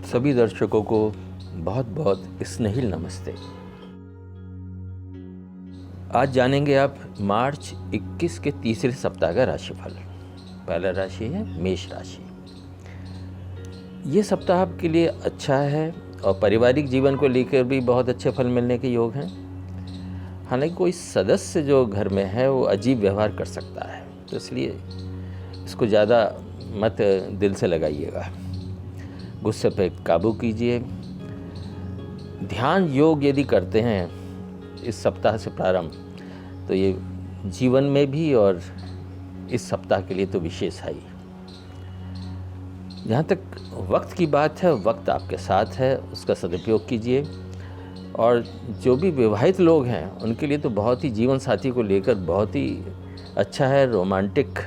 सभी दर्शकों को बहुत बहुत स्नेहिल नमस्ते। आज जानेंगे आप मार्च 21 के तीसरे सप्ताह का राशिफल। पहला राशि है मेष राशि। ये सप्ताह आपके लिए अच्छा है और पारिवारिक जीवन को लेकर भी बहुत अच्छे फल मिलने के योग हैं। हालांकि कोई सदस्य जो घर में है वो अजीब व्यवहार कर सकता है, तो इसलिए इसको ज़्यादा मत दिल से लगाइएगा। गुस्से पे काबू कीजिए। ध्यान योग यदि करते हैं इस सप्ताह से प्रारंभ, तो ये जीवन में भी और इस सप्ताह के लिए तो विशेष है ही। जहाँ तक वक्त की बात है, वक्त आपके साथ है, उसका सदुपयोग कीजिए। और जो भी विवाहित लोग हैं उनके लिए तो बहुत ही जीवन साथी को लेकर बहुत ही अच्छा है। रोमांटिक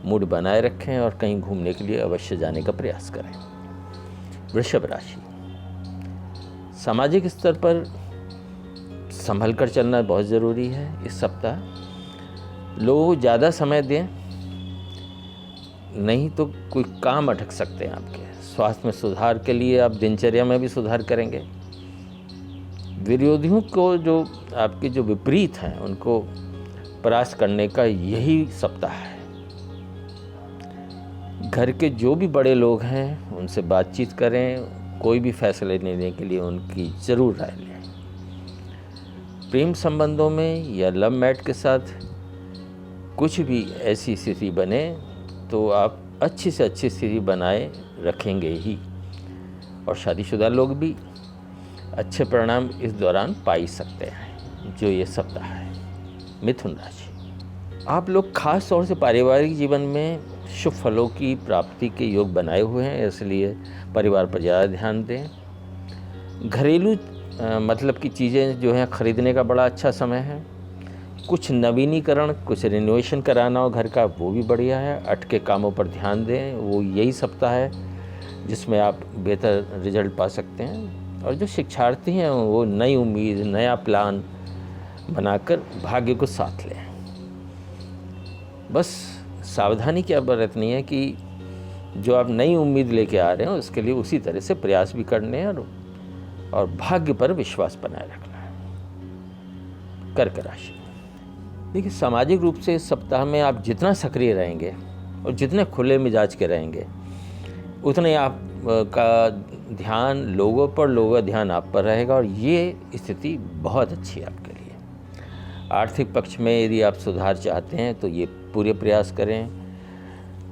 मूड बनाए रखें और कहीं घूमने के लिए अवश्य जाने का प्रयास करें। वृषभ राशि। सामाजिक स्तर पर संभल कर चलना बहुत ज़रूरी है। इस सप्ताह लोगों को ज़्यादा समय दें, नहीं तो कोई काम अटक सकते हैं आपके। स्वास्थ्य में सुधार के लिए आप दिनचर्या में भी सुधार करेंगे। विरोधियों को जो आपके जो विपरीत हैं उनको परास्त करने का यही सप्ताह है। घर के जो भी बड़े लोग हैं उनसे बातचीत करें। कोई भी फैसले लेने के लिए उनकी ज़रूर राय लें। प्रेम संबंधों में या लव मैट के साथ कुछ भी ऐसी स्थिति बने तो आप अच्छी से अच्छी स्थिति बनाए रखेंगे ही। और शादीशुदा लोग भी अच्छे परिणाम इस दौरान पा ही सकते हैं जो ये सप्ताह है। मिथुन राशि। आप लोग खास तौर से पारिवारिक जीवन में शुभ फलों की प्राप्ति के योग बनाए हुए हैं, इसलिए परिवार पर ज़्यादा ध्यान दें। घरेलू मतलब की चीज़ें जो हैं खरीदने का बड़ा अच्छा समय है। कुछ नवीनीकरण, कुछ रिनोवेशन कराना हो घर का, वो भी बढ़िया है। अटके कामों पर ध्यान दें, वो यही सप्ताह है जिसमें आप बेहतर रिजल्ट पा सकते हैं। और जो शिक्षार्थी हैं वो नई उम्मीद, नया प्लान बनाकर भाग्य को साथ लें। बस सावधानी क्या बरतनी है कि जो आप नई उम्मीद लेके आ रहे हैं उसके लिए उसी तरह से प्रयास भी करने हैं और भाग्य पर विश्वास बनाए रखना है। कर्क राशि। देखिए, सामाजिक रूप से इस सप्ताह में आप जितना सक्रिय रहेंगे और जितने खुले मिजाज के रहेंगे उतने आप का ध्यान लोगों का ध्यान आप पर रहेगा और ये स्थिति बहुत अच्छी है आपके लिए। आर्थिक पक्ष में यदि आप सुधार चाहते हैं तो ये पूरे प्रयास करें।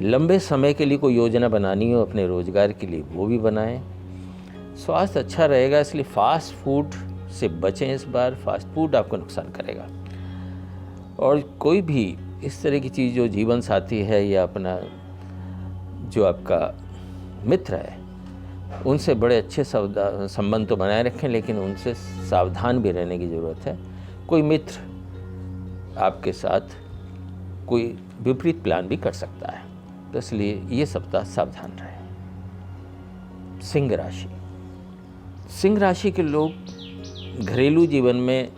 लंबे समय के लिए कोई योजना बनानी हो अपने रोजगार के लिए, वो भी बनाएं। स्वास्थ्य अच्छा रहेगा, इसलिए फास्ट फूड से बचें। इस बार फास्ट फूड आपको नुकसान करेगा। और कोई भी इस तरह की चीज़ जो जीवन साथी है या अपना जो आपका मित्र है उनसे बड़े अच्छे संबंध तो बनाए रखें, लेकिन उनसे सावधान भी रहने की ज़रूरत है। कोई मित्र आपके साथ कोई विपरीत प्लान भी कर सकता है, तो इसलिए ये सप्ताह सावधान रहें। सिंह राशि। सिंह राशि के लोग घरेलू जीवन में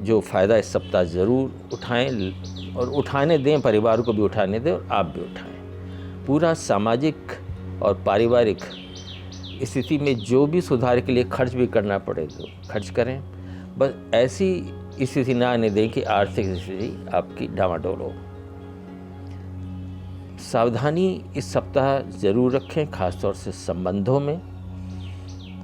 जो फ़ायदा इस सप्ताह ज़रूर उठाएं और उठाने दें, परिवार को भी उठाने दें और आप भी उठाएं। पूरा सामाजिक और पारिवारिक स्थिति में जो भी सुधार के लिए खर्च भी करना पड़े तो खर्च करें। बस ऐसी स्थिति ना आने दें कि आर्थिक स्थिति आपकी डामाडोल हो। सावधानी इस सप्ताह ज़रूर रखें, खासतौर से संबंधों में।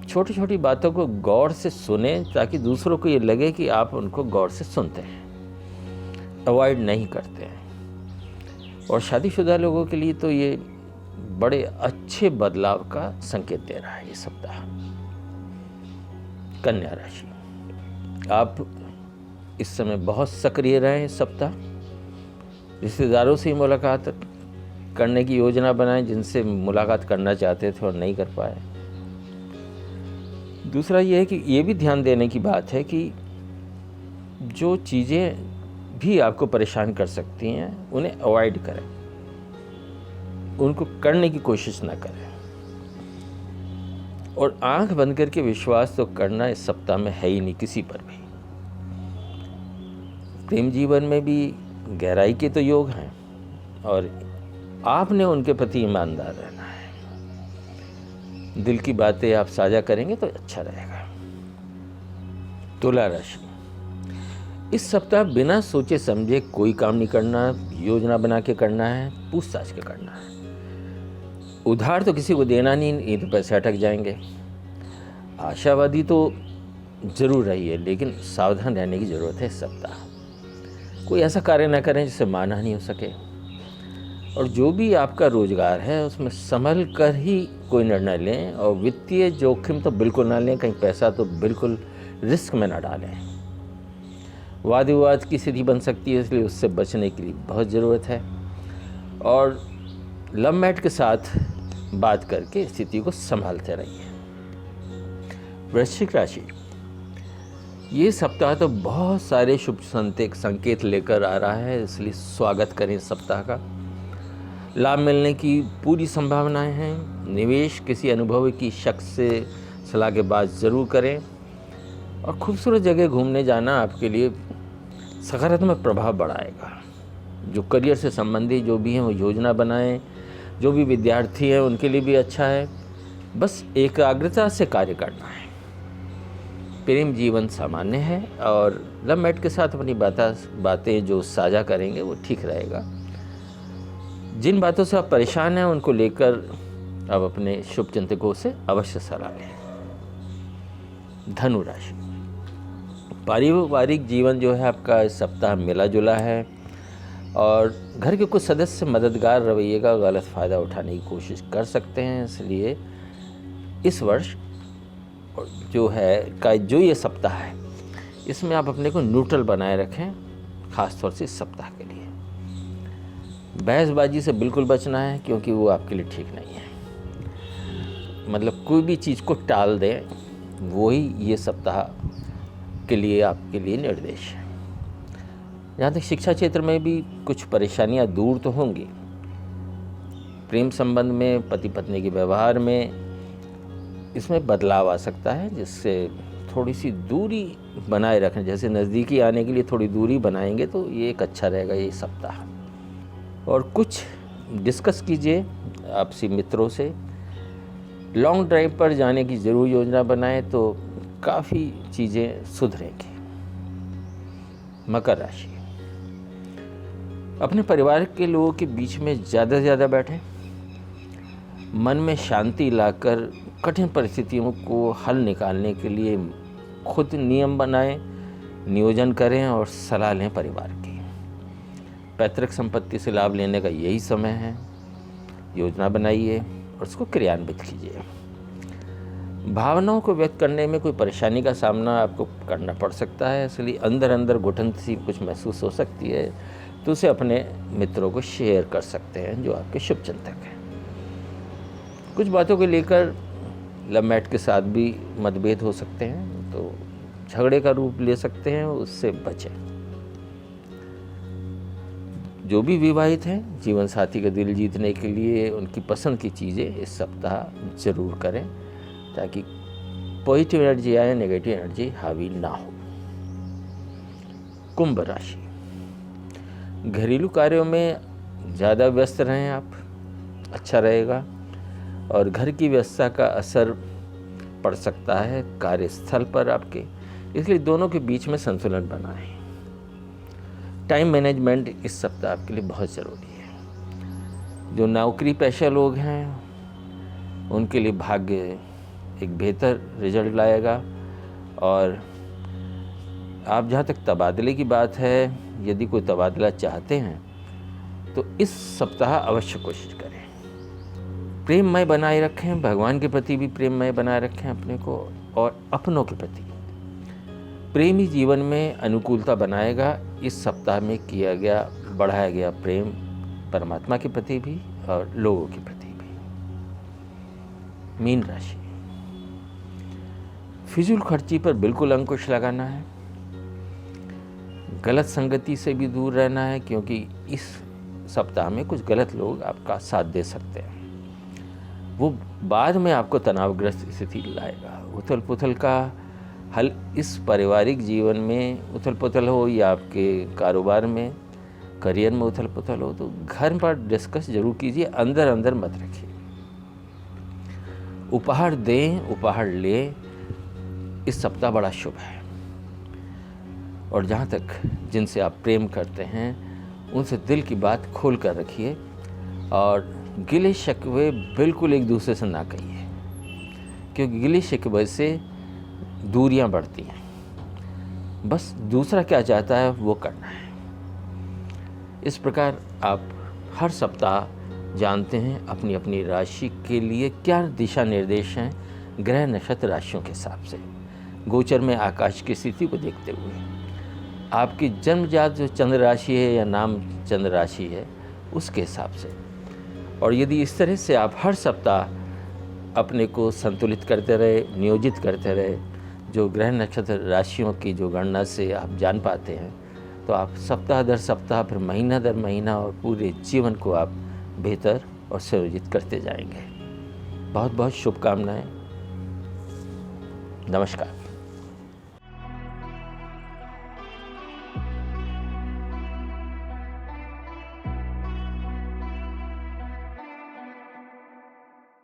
छोटी छोटी बातों को गौर से सुनें ताकि दूसरों को ये लगे कि आप उनको गौर से सुनते हैं, अवॉइड नहीं करते हैं। और शादीशुदा लोगों के लिए तो ये बड़े अच्छे बदलाव का संकेत दे रहा है ये सप्ताह। कन्या राशि। आप इस समय बहुत सक्रिय रहें। इस सप्ताह रिश्तेदारों से मुलाकात करने की योजना बनाएं जिनसे मुलाकात करना चाहते थे और नहीं कर पाए। दूसरा ये है कि ये भी ध्यान देने की बात है कि जो चीज़ें भी आपको परेशान कर सकती हैं उन्हें अवॉइड करें, उनको करने की कोशिश ना करें। और आंख बंद करके विश्वास तो करना इस सप्ताह में है ही नहीं किसी पर भी। प्रेम जीवन में भी गहराई के तो योग हैं और आपने उनके प्रति ईमानदार रहना है। दिल की बातें आप साझा करेंगे तो अच्छा रहेगा। तुला राशि, इस सप्ताह बिना सोचे समझे कोई काम नहीं करना, योजना बना के करना है, पूछताछ के करना है। उधार तो किसी को देना नहीं तो पैसे अटक जाएंगे। आशावादी तो जरूर रहिए, लेकिन सावधान रहने की ज़रूरत है। इस सप्ताह कोई ऐसा कार्य न करें जिससे माना नहीं हो सके, और जो भी आपका रोजगार है उसमें संभल कर ही कोई निर्णय लें, और वित्तीय जोखिम तो बिल्कुल ना लें, कहीं पैसा तो बिल्कुल रिस्क में ना डालें। वाद विवाद की स्थिति बन सकती है, इसलिए उससे बचने के लिए बहुत ज़रूरत है। और लव मैट के साथ बात करके स्थिति को संभालते रहिए। वृश्चिक राशि, ये सप्ताह तो बहुत सारे शुभ संकेत लेकर आ रहा है, इसलिए स्वागत करें इस सप्ताह का। लाभ मिलने की पूरी संभावनाएं हैं। निवेश किसी अनुभवी की शख्स से सलाह के बाद ज़रूर करें, और खूबसूरत जगह घूमने जाना आपके लिए सकारात्मक प्रभाव बढ़ाएगा। जो करियर से संबंधित जो भी हैं वो योजना बनाएं। जो भी विद्यार्थी हैं उनके लिए भी अच्छा है। बस एकाग्रता से कार्य करना है। प्रेम जीवन सामान्य है, और लव मैट के साथ अपनी बातें जो साझा करेंगे वो ठीक रहेगा। जिन बातों से आप परेशान हैं उनको लेकर अब अपने शुभ चिंतकों से अवश्य सलाह लें। धनु राशि, पारिवारिक जीवन जो है आपका इस सप्ताह मिला जुला है, और घर के कुछ सदस्य मददगार रवैये का गलत फ़ायदा उठाने की कोशिश कर सकते हैं। इसलिए इस वर्ष जो ये सप्ताह है इसमें आप अपने को न्यूट्रल बनाए रखें, ख़ास तौर से इस सप्ताह के लिए। बहसबाजी से बिल्कुल बचना है, क्योंकि वो आपके लिए ठीक नहीं है। मतलब कोई भी चीज़ को टाल दें, वही ये सप्ताह के लिए आपके लिए निर्देश है। जहाँ तक शिक्षा क्षेत्र में भी कुछ परेशानियाँ दूर तो होंगी। प्रेम संबंध में, पति पत्नी के व्यवहार में इसमें बदलाव आ सकता है, जिससे थोड़ी सी दूरी बनाए रखें। जैसे नज़दीकी आने के लिए थोड़ी दूरी बनाएंगे तो ये एक अच्छा रहेगा ये सप्ताह। और कुछ डिस्कस कीजिए आपसी मित्रों से। लॉन्ग ड्राइव पर जाने की ज़रूर योजना बनाएं तो काफ़ी चीज़ें सुधरेंगी। मकर राशि, अपने परिवार के लोगों के बीच में ज़्यादा से ज़्यादा बैठें। मन में शांति लाकर कठिन परिस्थितियों को हल निकालने के लिए खुद नियम बनाएं, नियोजन करें और सलाह लें परिवार की। पैतृक संपत्ति से लाभ लेने का यही समय है। योजना बनाइए और उसको क्रियान्वित कीजिए। भावनाओं को व्यक्त करने में कोई परेशानी का सामना आपको करना पड़ सकता है, इसलिए अंदर अंदर घुटन सी कुछ महसूस हो सकती है, तो उसे अपने मित्रों को शेयर कर सकते हैं जो आपके शुभचिंतक हैं। कुछ बातों को लेकर लव मैट के साथ भी मतभेद हो सकते हैं, तो झगड़े का रूप ले सकते हैं, उससे बचें। जो भी विवाहित हैं, जीवन साथी का दिल जीतने के लिए उनकी पसंद की चीज़ें इस सप्ताह जरूर करें, ताकि पॉजिटिव एनर्जी आए, नेगेटिव एनर्जी हावी ना हो। कुंभ राशि, घरेलू कार्यों में ज़्यादा व्यस्त रहें आप, अच्छा रहेगा। और घर की व्यवस्था का असर पड़ सकता है कार्यस्थल पर आपके, इसलिए दोनों के बीच में संतुलन बनाएं। टाइम मैनेजमेंट इस सप्ताह आपके लिए बहुत ज़रूरी है। जो नौकरी पेशा लोग हैं उनके लिए भाग्य एक बेहतर रिजल्ट लाएगा। और आप जहाँ तक तबादले की बात है, यदि कोई तबादला चाहते हैं तो इस सप्ताह अवश्य कोशिश करें। प्रेममय बनाए रखें, भगवान के प्रति भी प्रेममय बनाए रखें अपने को, और अपनों के प्रति। प्रेमी जीवन में अनुकूलता बनाएगा। इस सप्ताह में बढ़ाया गया प्रेम परमात्मा के प्रति भी और लोगों के प्रति भी। मीन राशि, फिजूल खर्ची पर बिल्कुल अंकुश लगाना है। गलत संगति से भी दूर रहना है, क्योंकि इस सप्ताह में कुछ गलत लोग आपका साथ दे सकते हैं। वो बाद में आपको तनावग्रस्त स्थिति लाएगा। उथल पुथल का हल इस पारिवारिक जीवन में उथल पुथल हो या आपके कारोबार में, करियर में उथल पुथल हो, तो घर पर डिस्कस जरूर कीजिए, अंदर अंदर मत रखिए। उपहार दें, उपहार लें, इस सप्ताह बड़ा शुभ है। और जहाँ तक जिनसे आप प्रेम करते हैं उनसे दिल की बात खोल कर रखिए और गिले शिकवे बिल्कुल एक दूसरे से ना कहिए, क्योंकि गिले शिकवे से दूरियां बढ़ती हैं। बस दूसरा क्या चाहता है वो करना है। इस प्रकार आप हर सप्ताह जानते हैं अपनी अपनी राशि के लिए क्या दिशा निर्देश हैं ग्रह नक्षत्र राशियों के हिसाब से, गोचर में आकाश की स्थिति को देखते हुए। आपकी जन्मजात जो चंद्र राशि है या नाम चंद्र राशि है उसके हिसाब से। और यदि इस तरह से आप हर सप्ताह अपने को संतुलित करते रहे, नियोजित करते रहे, जो ग्रह नक्षत्र राशियों की जो गणना से आप जान पाते हैं, तो आप सप्ताह दर सप्ताह, फिर महीना दर महीना और पूरे जीवन को आप बेहतर और सुयोजित करते जाएंगे। बहुत बहुत शुभकामनाएं। नमस्कार।